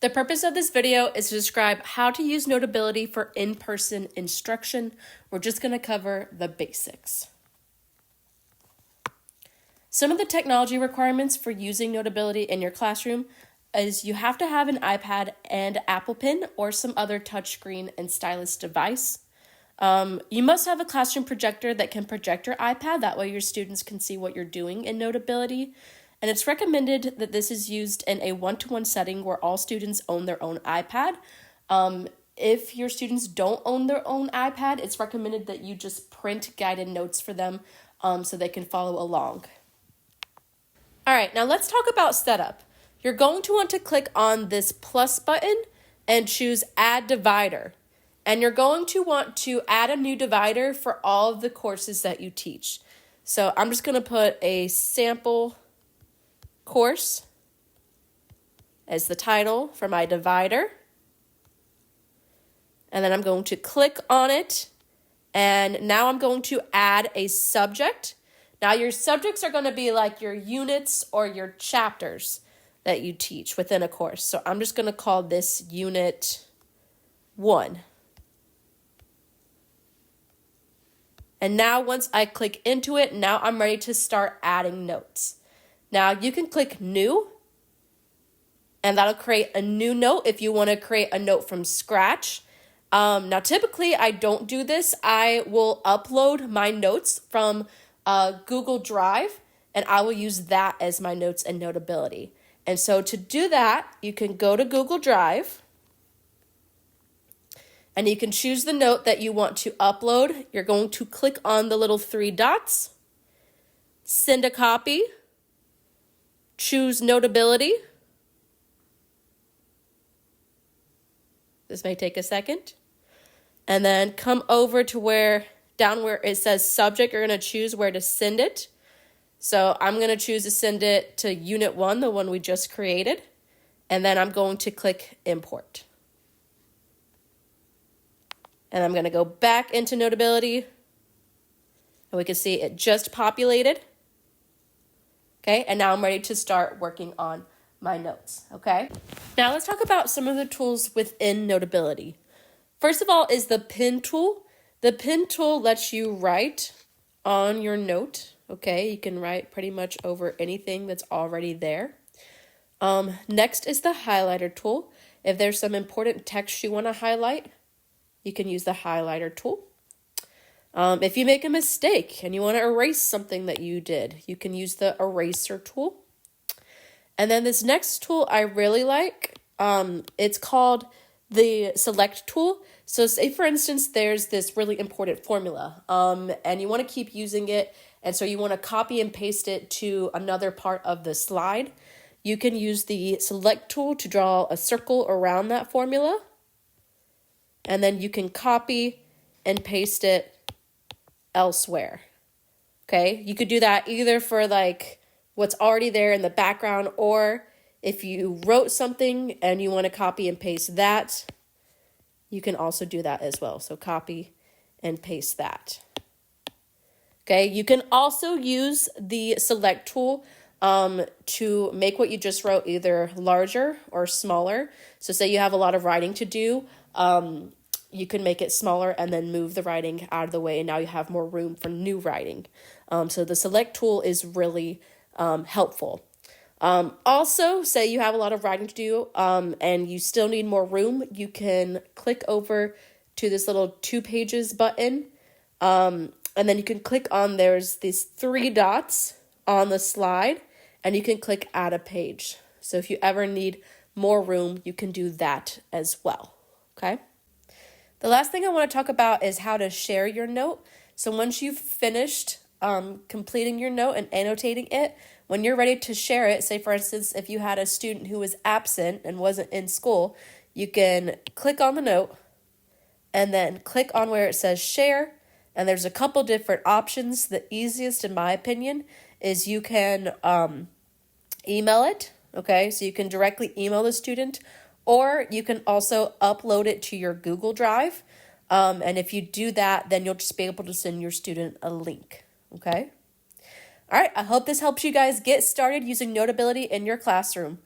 The purpose of this video is to describe how to use Notability for in-person instruction. We're just going to cover the basics. Some of the technology requirements for using Notability in your classroom is you have to have an iPad and Apple Pen or some other touchscreen and stylus device. You must have a classroom projector that can project your iPad. That way your students can see what you're doing in Notability. And it's recommended that this is used in a one-to-one setting where all students own their own iPad. If your students don't own their own iPad, it's recommended that you just print guided notes for them so they can follow along. All right, now let's talk about setup. You're going to want to click on this plus button and choose Add Divider. And you're going to want to add a new divider for all of the courses that you teach. So I'm just going to put a sample course as the title for my divider. And then I'm going to click on it. And now I'm going to add a subject. Now your subjects are going to be like your units or your chapters that you teach within a course. So I'm just going to call this Unit 1. And now once I click into it, now I'm ready to start adding notes. Now you can click New, and that'll create a new note if you want to create a note from scratch. Now typically I don't do this. I will upload my notes from Google Drive, and I will use that as my notes and Notability. And so to do that, you can go to Google Drive, and you can choose the note that you want to upload. You're going to click on the little 3 dots, send a copy, choose Notability. This may take a second. And then come over to down where it says subject, you're going to choose where to send it. So I'm going to choose to send it to Unit 1, the one we just created. And then I'm going to click Import. And I'm going to go back into Notability. And we can see it just populated. Okay, and now I'm ready to start working on my notes, okay? Now let's talk about some of the tools within Notability. First of all is the pen tool. The pen tool lets you write on your note, okay? You can write pretty much over anything that's already there. Next is the highlighter tool. If there's some important text you want to highlight, you can use the highlighter tool. If you make a mistake and you want to erase something that you did, you can use the eraser tool. And then this next tool I really like, it's called the select tool. So say for instance, there's this really important formula and you want to keep using it. And so you want to copy and paste it to another part of the slide. You can use the select tool to draw a circle around that formula. And then you can copy and paste it elsewhere. Okay, you could do that either for like what's already there in the background, or if you wrote something and you want to copy and paste that, you can also do that as well. So copy and paste that. Okay, you can also use the select tool to make what you just wrote either larger or smaller. So say you have a lot of writing to do, you can make it smaller and then move the writing out of the way, and now you have more room for new writing. So the select tool is really helpful. Also, say you have a lot of writing to do and you still need more room, you can click over to this little 2 pages button, and then you can click on, there's these 3 dots on the slide, and you can click add a page. So if you ever need more room, you can do that as well, okay? The last thing I want to talk about is how to share your note. So once you've finished completing your note and annotating it, when you're ready to share it, say for instance, if you had a student who was absent and wasn't in school, you can click on the note and then click on where it says share. And there's a couple different options. The easiest, in my opinion, is you can email it. Okay, so you can directly email the student, or you can also upload it to your Google Drive. And if you do that, then you'll just be able to send your student a link, okay? All right, I hope this helps you guys get started using Notability in your classroom.